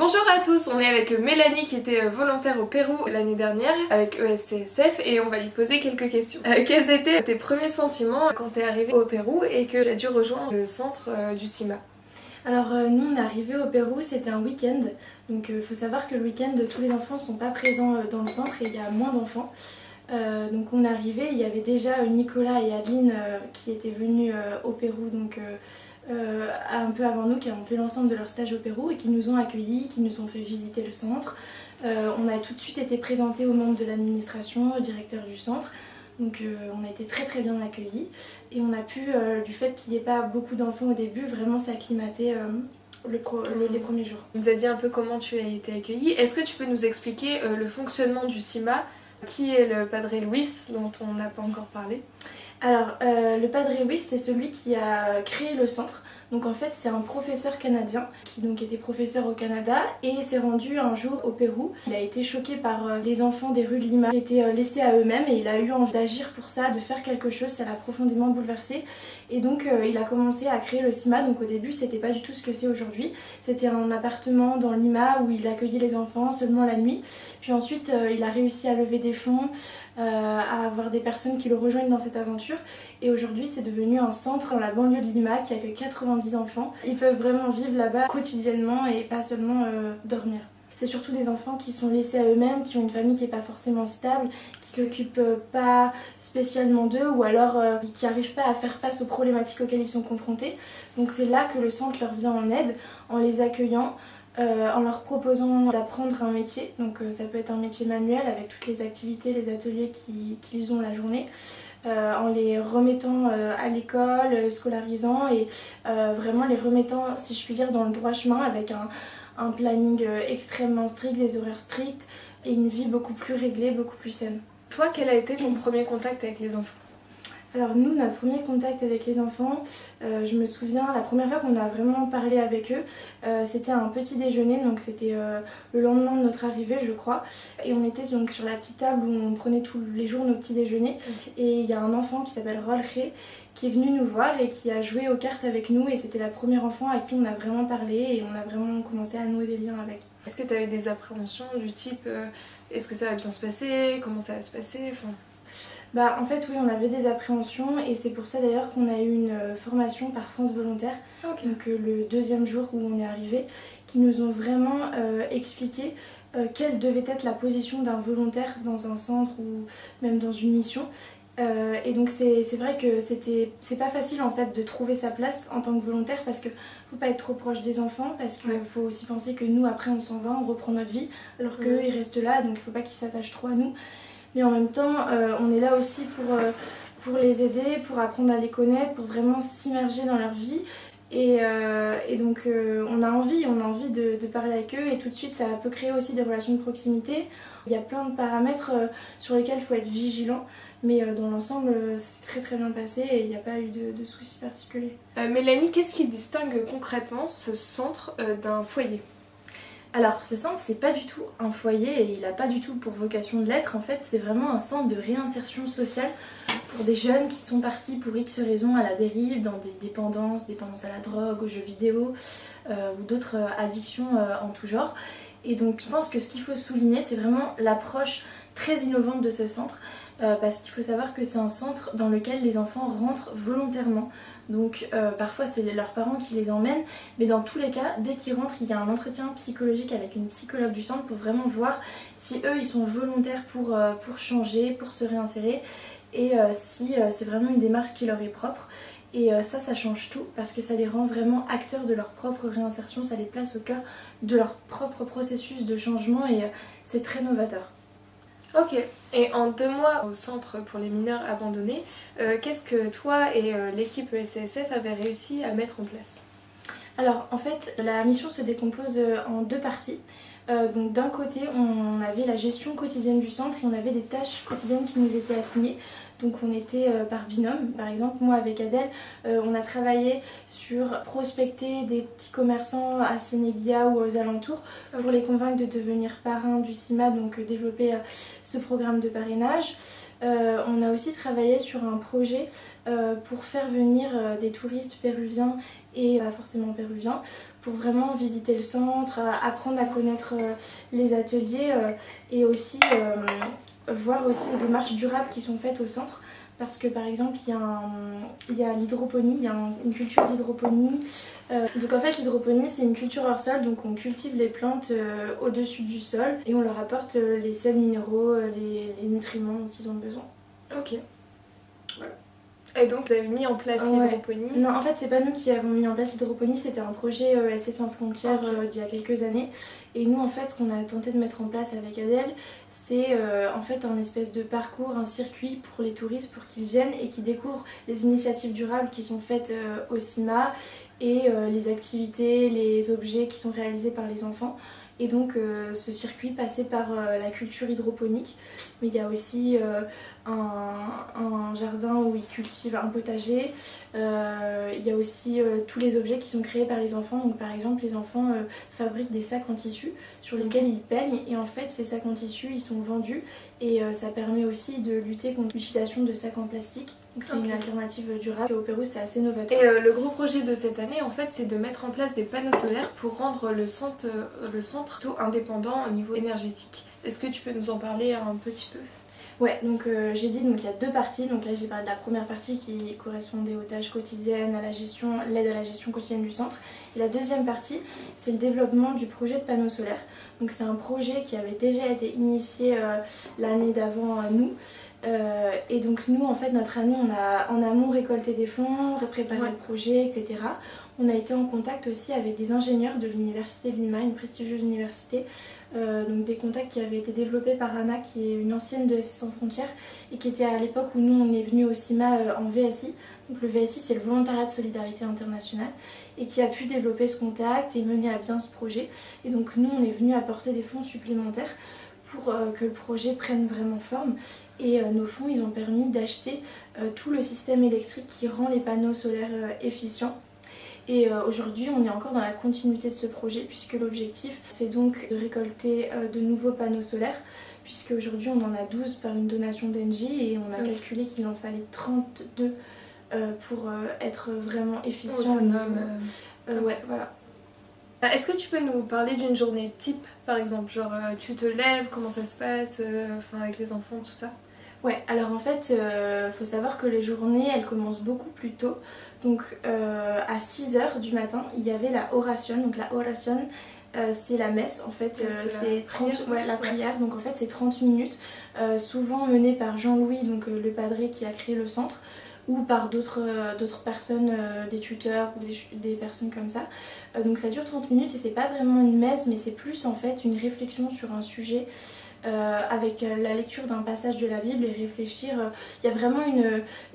Bonjour à tous, on est avec Mélanie qui était volontaire au Pérou l'année dernière avec ESCSF et on va lui poser quelques questions. Quels étaient tes premiers sentiments quand t'es arrivée au Pérou et que tu as dû rejoindre le centre du CIMA? Alors nous on est arrivés au Pérou, c'était un week-end, donc faut savoir que le week-end tous les enfants sont pas présents dans le centre et il y a moins d'enfants. Donc on est arrivé, il y avait déjà Nicolas et Adeline qui étaient venus au Pérou un peu avant nous, qui ont fait l'ensemble de leur stage au Pérou et qui nous ont accueillis, qui nous ont fait visiter le centre. On a tout de suite été présentés aux membres de l'administration, au directeur du centre. Donc on a été très bien accueillis et on a pu, du fait qu'il n'y ait pas beaucoup d'enfants au début, vraiment s'acclimater les premiers jours. Tu nous as dit un peu comment tu as été accueillie. Est-ce que tu peux nous expliquer le fonctionnement du CIMA? Qui est le Padre Luis dont on n'a pas encore parlé? Alors, le Padre Luis, c'est celui qui a créé le centre. Donc en fait, c'est un professeur canadien qui donc était professeur au Canada et s'est rendu un jour au Pérou. Il a été choqué par les enfants des rues de Lima qui étaient laissés à eux-mêmes et il a eu envie d'agir pour ça, de faire quelque chose. Ça l'a profondément bouleversé et donc il a commencé à créer le CIMA. Donc au début, c'était pas du tout ce que c'est aujourd'hui. C'était un appartement dans Lima où il accueillait les enfants seulement la nuit. Puis ensuite, il a réussi à lever des fonds, à avoir des personnes qui le rejoignent dans cette aventure. Et aujourd'hui, c'est devenu un centre dans la banlieue de Lima qui accueille 90 enfants. Ils peuvent vraiment vivre là-bas quotidiennement et pas seulement dormir. C'est surtout des enfants qui sont laissés à eux-mêmes, qui ont une famille qui n'est pas forcément stable, qui s'occupent pas spécialement d'eux ou alors qui n'arrivent pas à faire face aux problématiques auxquelles ils sont confrontés. Donc c'est là que le centre leur vient en aide, en les accueillant, en leur proposant d'apprendre un métier. Donc ça peut être un métier manuel avec toutes les activités, les ateliers qu'ils ont la journée. En les remettant à l'école, scolarisant et vraiment les remettant, si je puis dire, dans le droit chemin avec un planning extrêmement strict, des horaires stricts et une vie beaucoup plus réglée, beaucoup plus saine. Toi, quel a été ton premier contact avec les enfants? Alors nous, notre premier contact avec les enfants, je me souviens, la première fois qu'on a vraiment parlé avec eux, c'était à un petit déjeuner, donc c'était le lendemain de notre arrivée je crois, et on était donc sur la petite table où on prenait tous les jours nos petits déjeuners, et il y a un enfant qui s'appelle Rolré qui est venu nous voir et qui a joué aux cartes avec nous, et c'était la première enfant à qui on a vraiment parlé et on a vraiment commencé à nouer des liens avec. Est-ce que tu avais des appréhensions du type est-ce que ça va bien se passer? Comment ça va se passer? Bah en fait oui, on avait des appréhensions et c'est pour ça d'ailleurs qu'on a eu une formation par France Volontaire, donc le deuxième jour où on est arrivé, qui nous ont vraiment expliqué quelle devait être la position d'un volontaire dans un centre ou même dans une mission. Et donc c'est vrai que c'est pas facile en fait de trouver sa place en tant que volontaire parce que faut pas être trop proche des enfants, parce qu'il faut aussi penser que nous après on s'en va, on reprend notre vie alors qu'eux ils restent là, donc il faut pas qu'ils s'attachent trop à nous. Mais en même temps, on est là aussi pour les aider, pour apprendre à les connaître, pour vraiment s'immerger dans leur vie. Et donc on a envie de parler avec eux et tout de suite ça peut créer aussi des relations de proximité. Il y a plein de paramètres sur lesquels il faut être vigilant, mais dans l'ensemble ça s'est très bien passé et il n'y a pas eu de soucis particuliers. Mélanie, qu'est-ce qui distingue concrètement ce centre d'un foyer? Alors ce centre c'est pas du tout un foyer et il a pas du tout pour vocation de l'être. En fait c'est vraiment un centre de réinsertion sociale pour des jeunes qui sont partis pour X raisons à la dérive dans des dépendances à la drogue, aux jeux vidéo ou d'autres addictions en tout genre. Et donc je pense que ce qu'il faut souligner c'est vraiment l'approche très innovante de ce centre parce qu'il faut savoir que c'est un centre dans lequel les enfants rentrent volontairement. Donc parfois c'est leurs parents qui les emmènent, mais dans tous les cas, dès qu'ils rentrent, il y a un entretien psychologique avec une psychologue du centre pour vraiment voir si eux ils sont volontaires pour changer, pour se réinsérer et si c'est vraiment une démarche qui leur est propre. Et ça change tout parce que ça les rend vraiment acteurs de leur propre réinsertion, ça les place au cœur de leur propre processus de changement et c'est très novateur. Ok, et en 2 mois au centre pour les mineurs abandonnés, qu'est-ce que toi et l'équipe ESCSF avez réussi à mettre en place? Alors en fait la mission se décompose en 2 parties. Donc d'un côté on avait la gestion quotidienne du centre et on avait des tâches quotidiennes qui nous étaient assignées. Donc on était par binôme, par exemple moi avec Adèle, on a travaillé sur prospecter des petits commerçants à Sénéguia ou aux alentours pour les convaincre de devenir parrains du CIMA, donc développer ce programme de parrainage. On a aussi travaillé sur un projet pour faire venir des touristes péruviens et pas forcément péruviens pour vraiment visiter le centre, apprendre à connaître les ateliers et aussi voir aussi les démarches durables qui sont faites au centre. Parce que par exemple, il y a l'hydroponie, il y a une culture d'hydroponie. Donc en fait, l'hydroponie, c'est une culture hors sol, donc on cultive les plantes au-dessus du sol et on leur apporte les sels minéraux, les nutriments dont ils ont besoin. Ok. Voilà. Et donc vous avez mis en place l'hydroponie? Non, en fait c'est pas nous qui avons mis en place l'hydroponie, c'était un projet ESC Sans Frontières d'il y a quelques années. Et nous en fait ce qu'on a tenté de mettre en place avec Adèle, c'est en fait un espèce de parcours, un circuit pour les touristes pour qu'ils viennent et qu'ils découvrent les initiatives durables qui sont faites au CIMA et les activités, les objets qui sont réalisés par les enfants. Et donc ce circuit passait par la culture hydroponique, mais il y a aussi un jardin où ils cultivent un potager. Il y a aussi tous les objets qui sont créés par les enfants. Donc par exemple les enfants fabriquent des sacs en tissu sur lesquels ils peignent et en fait ces sacs en tissu ils sont vendus et ça permet aussi de lutter contre l'utilisation de sacs en plastique. Donc c'est une alternative durable. Au Pérou c'est assez novateur. Et le gros projet de cette année en fait c'est de mettre en place des panneaux solaires pour rendre le centre plutôt indépendant au niveau énergétique. Est-ce que tu peux nous en parler un petit peu? Ouais, donc j'ai dit donc il y a deux parties. Donc là j'ai parlé de la première partie qui correspondait aux tâches quotidiennes, à la gestion, l'aide à la gestion quotidienne du centre. Et la deuxième partie, c'est le développement du projet de panneaux solaires. Donc c'est un projet qui avait déjà été initié l'année d'avant à nous. Et donc nous en fait notre année on a en amont récolté des fonds, préparé le projet, etc. On a été en contact aussi avec des ingénieurs de l'université de Lima, une prestigieuse université, donc des contacts qui avaient été développés par Anna qui est une ancienne de Sans Frontières et qui était à l'époque où nous on est venu au CIMA en VSI. Donc le VSI c'est le volontariat de solidarité internationale et qui a pu développer ce contact et mener à bien ce projet. Et donc nous on est venu apporter des fonds supplémentaires pour que le projet prenne vraiment forme. Et nos fonds, ils ont permis d'acheter tout le système électrique qui rend les panneaux solaires efficients. Et aujourd'hui, on est encore dans la continuité de ce projet puisque l'objectif, c'est donc de récolter de nouveaux panneaux solaires puisque aujourd'hui, on en a 12 par une donation d'Engie et on a calculé qu'il en fallait 32 pour être vraiment efficient. Autonome. Ouais, voilà. Est-ce que tu peux nous parler d'une journée type par exemple? Genre tu te lèves, comment ça se passe avec les enfants, tout ça? Ouais, alors en fait, faut savoir que les journées, elles commencent beaucoup plus tôt. Donc à 6h du matin, il y avait la oración. Donc la oración, c'est la messe en fait. C'est 30, la prière. Donc en fait, c'est 30 minutes, souvent menée par Jean-Louis, donc le padré qui a créé le centre, ou par d'autres personnes, des tuteurs ou des personnes comme ça. Donc ça dure 30 minutes et c'est pas vraiment une messe, mais c'est plus en fait une réflexion sur un sujet. Avec la lecture d'un passage de la Bible et réfléchir. Il y a vraiment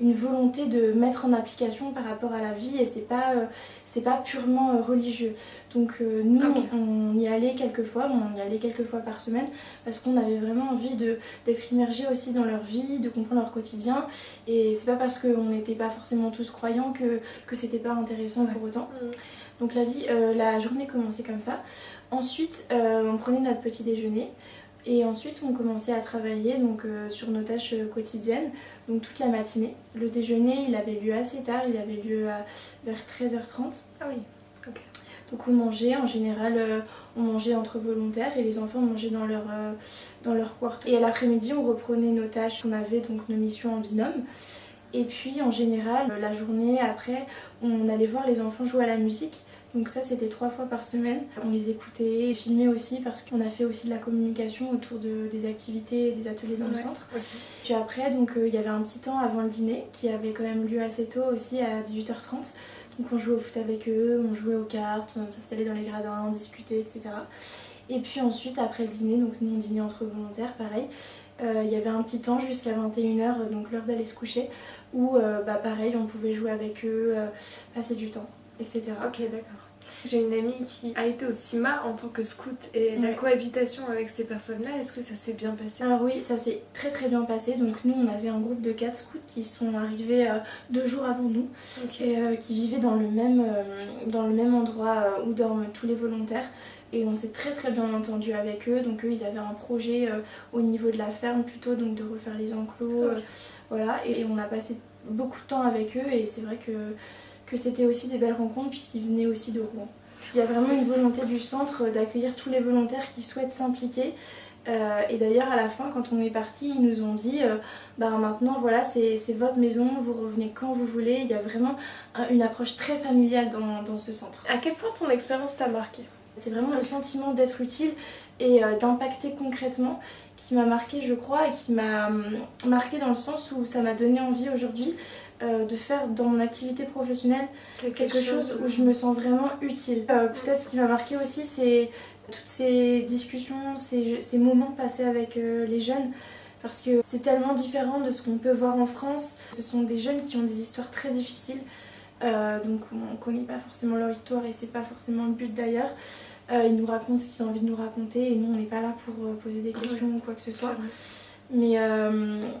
une volonté de mettre en application par rapport à la vie et c'est pas purement religieux. Donc nous on y allait quelques fois par semaine parce qu'on avait vraiment envie d'être immergés aussi dans leur vie, de comprendre leur quotidien et c'est pas parce qu'on n'était pas forcément tous croyants que c'était pas intéressant pour autant. Donc la journée commençait comme ça. Ensuite on prenait notre petit déjeuner. Et ensuite, on commençait à travailler sur nos tâches quotidiennes, donc toute la matinée. Le déjeuner, il avait lieu assez tard, il avait lieu vers 13h30. Ah oui, ok. Donc on mangeait, en général, on mangeait entre volontaires et les enfants mangeaient dans leur quarto. Et à l'après-midi, on reprenait nos tâches, on avait donc nos missions en binôme. Et puis, en général, la journée après, on allait voir les enfants jouer à la musique. Donc ça c'était 3 fois par semaine. On les écoutait et filmait aussi parce qu'on a fait aussi de la communication autour des activités et des ateliers dans le centre. Okay. Puis après il y avait un petit temps avant le dîner qui avait quand même lieu assez tôt aussi à 18h30. Donc on jouait au foot avec eux, on jouait aux cartes, on s'installait dans les gradins, on discutait, etc. Et puis ensuite après le dîner, donc nous on dînait entre volontaires pareil. Il y avait un petit temps jusqu'à 21h, donc l'heure d'aller se coucher, où pareil on pouvait jouer avec eux, passer du temps, etc. Ok, d'accord. J'ai une amie qui a été au CIMA en tant que scout et la cohabitation avec ces personnes-là, est-ce que ça s'est bien passé? Alors oui, ça s'est très très bien passé. Donc nous, on avait un groupe de 4 scouts qui sont arrivés 2 jours avant nous et qui vivaient dans le même endroit où dorment tous les volontaires. et on s'est très bien entendu avec eux. Donc eux ils avaient un projet au niveau de la ferme plutôt, donc de refaire les enclos, voilà, et on a passé beaucoup de temps avec eux et c'est vrai que c'était aussi des belles rencontres puisqu'ils venaient aussi de Rouen. Il y a vraiment une volonté du centre d'accueillir tous les volontaires qui souhaitent s'impliquer. Et d'ailleurs à la fin quand on est parti ils nous ont dit maintenant voilà c'est votre maison, vous revenez quand vous voulez. Il y a vraiment une approche très familiale dans ce centre. À quel point ton expérience t'a marqué? C'est vraiment le sentiment d'être utile et d'impacter concrètement qui m'a marqué je crois et qui m'a marqué dans le sens où ça m'a donné envie aujourd'hui de faire dans mon activité professionnelle quelque chose où je me sens vraiment utile. Peut-être ce qui m'a marqué aussi c'est toutes ces discussions, ces moments passés avec les jeunes parce que c'est tellement différent de ce qu'on peut voir en France. Ce sont des jeunes qui ont des histoires très difficiles donc on ne connaît pas forcément leur histoire et c'est pas forcément le but d'ailleurs. Ils nous racontent ce qu'ils ont envie de nous raconter et nous on n'est pas là pour poser des questions ou quoi que ce soit. Mais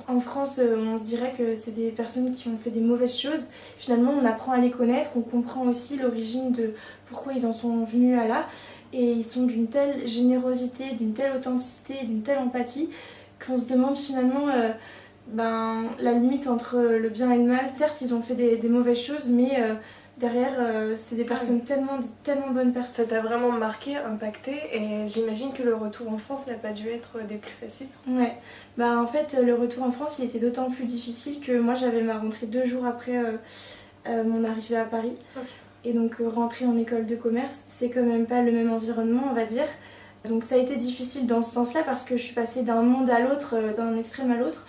en France, on se dirait que c'est des personnes qui ont fait des mauvaises choses. Finalement, on apprend à les connaître, on comprend aussi l'origine de pourquoi ils en sont venus à là. Et ils sont d'une telle générosité, d'une telle authenticité, d'une telle empathie qu'on se demande finalement la limite entre le bien et le mal. Certes, ils ont fait des mauvaises choses, mais derrière, c'est des personnes tellement bonnes personnes. Ça t'a vraiment marqué, impacté, et j'imagine que le retour en France n'a pas dû être des plus faciles. Ouais, en fait, le retour en France, il était d'autant plus difficile que moi, j'avais ma rentrée 2 jours après mon arrivée à Paris. Okay. Et donc, rentrer en école de commerce, c'est quand même pas le même environnement, on va dire. Donc, ça a été difficile dans ce sens-là parce que je suis passée d'un monde à l'autre, d'un extrême à l'autre.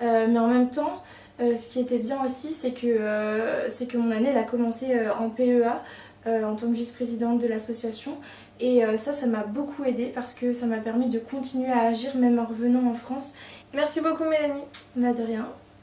Mais en même temps, ce qui était bien aussi, c'est que mon année elle a commencé en PEA en tant que vice-présidente de l'association et ça m'a beaucoup aidée parce que ça m'a permis de continuer à agir même en revenant en France. Merci beaucoup Mélanie. De rien.